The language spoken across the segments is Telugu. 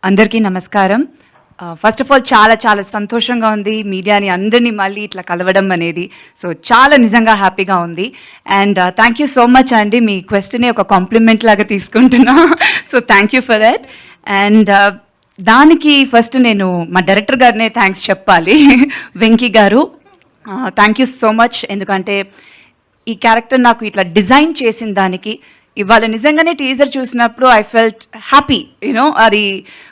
అందరికీ నమస్కారం. ఫస్ట్ ఆఫ్ ఆల్ చాలా చాలా సంతోషంగా ఉంది మీడియాని అందరినీ మళ్ళీ ఇట్లా కలవడం అనేది. సో చాలా నిజంగా హ్యాపీగా ఉంది. And thank you so much అండి, మీ క్వశ్చన్ని ఒక కాంప్లిమెంట్ లాగా తీసుకుంటున్నా. So thank you for that. And దానికి ఫస్ట్ నేను మా డైరెక్టర్ గారినే థ్యాంక్స్ చెప్పాలి, వెంకీ గారు. Thank you so much. ఎందుకంటే ఈ క్యారెక్టర్ నాకు ఇట్లా డిజైన్ చేసిన దానికి ఇవాళ నిజంగానే టీజర్ చూసినప్పుడు ఐ ఫెల్ట్ హ్యాపీ. యూనో అది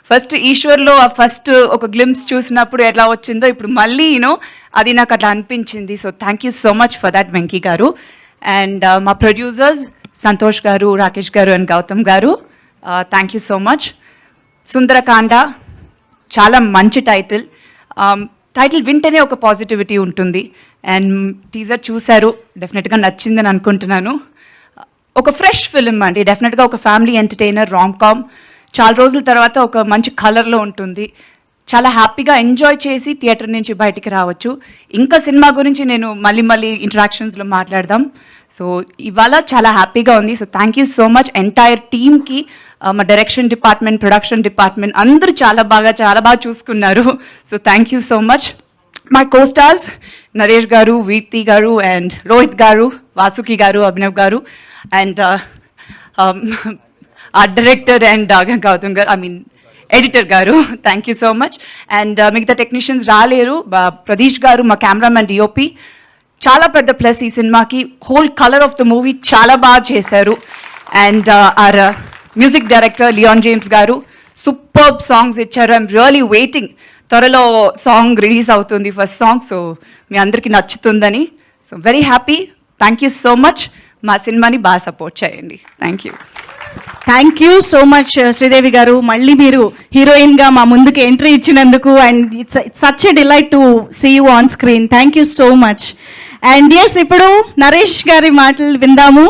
ఫస్ట్ ఈశ్వర్లో ఫస్ట్ ఒక గ్లిమ్స్ చూసినప్పుడు ఎలా వచ్చిందో ఇప్పుడు మళ్ళీ అది నాకు అట్లా అనిపించింది. So thank you so much for that Venky గారు. అండ్ మా ప్రొడ్యూసర్స్ సంతోష్ గారు, రాకేష్ గారు అండ్ గౌతమ్ గారు, thank you so much. Sundarakanda చాలా మంచి టైటిల్. టైటిల్ వింటేనే ఒక పాజిటివిటీ ఉంటుంది. అండ్ టీజర్ చూశారు, డెఫినెట్గా నచ్చిందని అనుకుంటున్నాను. ఒక ఫ్రెష్ ఫిలిం అండి, డెఫినెట్గా ఒక ఫ్యామిలీ ఎంటర్టైనర్, రామ్ కామ్. చాలా రోజుల తర్వాత ఒక మంచి కలర్లో ఉంటుంది. చాలా హ్యాపీగా ఎంజాయ్ చేసి థియేటర్ నుంచి బయటికి రావచ్చు. ఇంకా సినిమా గురించి నేను మళ్ళీ ఇంటరాక్షన్స్లో మాట్లాడదాం. సో ఇవాళ చాలా హ్యాపీగా ఉంది. So thank you so much entire టీమ్కి, మా డైరెక్షన్ డిపార్ట్మెంట్, ప్రొడక్షన్ డిపార్ట్మెంట్ అందరూ చాలా బాగా చూసుకున్నారు. So thank you so much. My co-stars Naresh గారు, వీర్తి గారు అండ్ రోహిత్ గారు, వాసుకి గారు, అభినవ్ గారు and art director and Gautam గారు, ఎడిటర్ గారు, thank you so much. And మిగతా టెక్నీషియన్స్ రాలేరు. ప్రదీష్ గారు మా కెమెరామెన్, డిఓపి, చాలా పెద్ద ప్లస్ ఈ సినిమాకి. Whole colour of the movie చాలా బాగా చేశారు. And our music director Leon James గారు సూపర్బ్ సాంగ్స్ ఇచ్చారు. ఐఎమ్ రియలీ వెయిటింగ్, త్వరలో సాంగ్ రిలీజ్ అవుతుంది, ఫస్ట్ సాంగ్. సో మీ అందరికీ నచ్చుతుందని. So very happy. Thank you so much. మా సినిమాని బాగా సపోర్ట్ చేయండి. Thank you. Thank you so much Sridevi గారు, మళ్ళీ మీరు హీరోయిన్గా మా ముందుకు ఎంట్రీ ఇచ్చినందుకు. And it's such a delight to see you on screen. Thank you so much. And yes, ఇప్పుడు నరేష్ గారి మాటలు విందాము.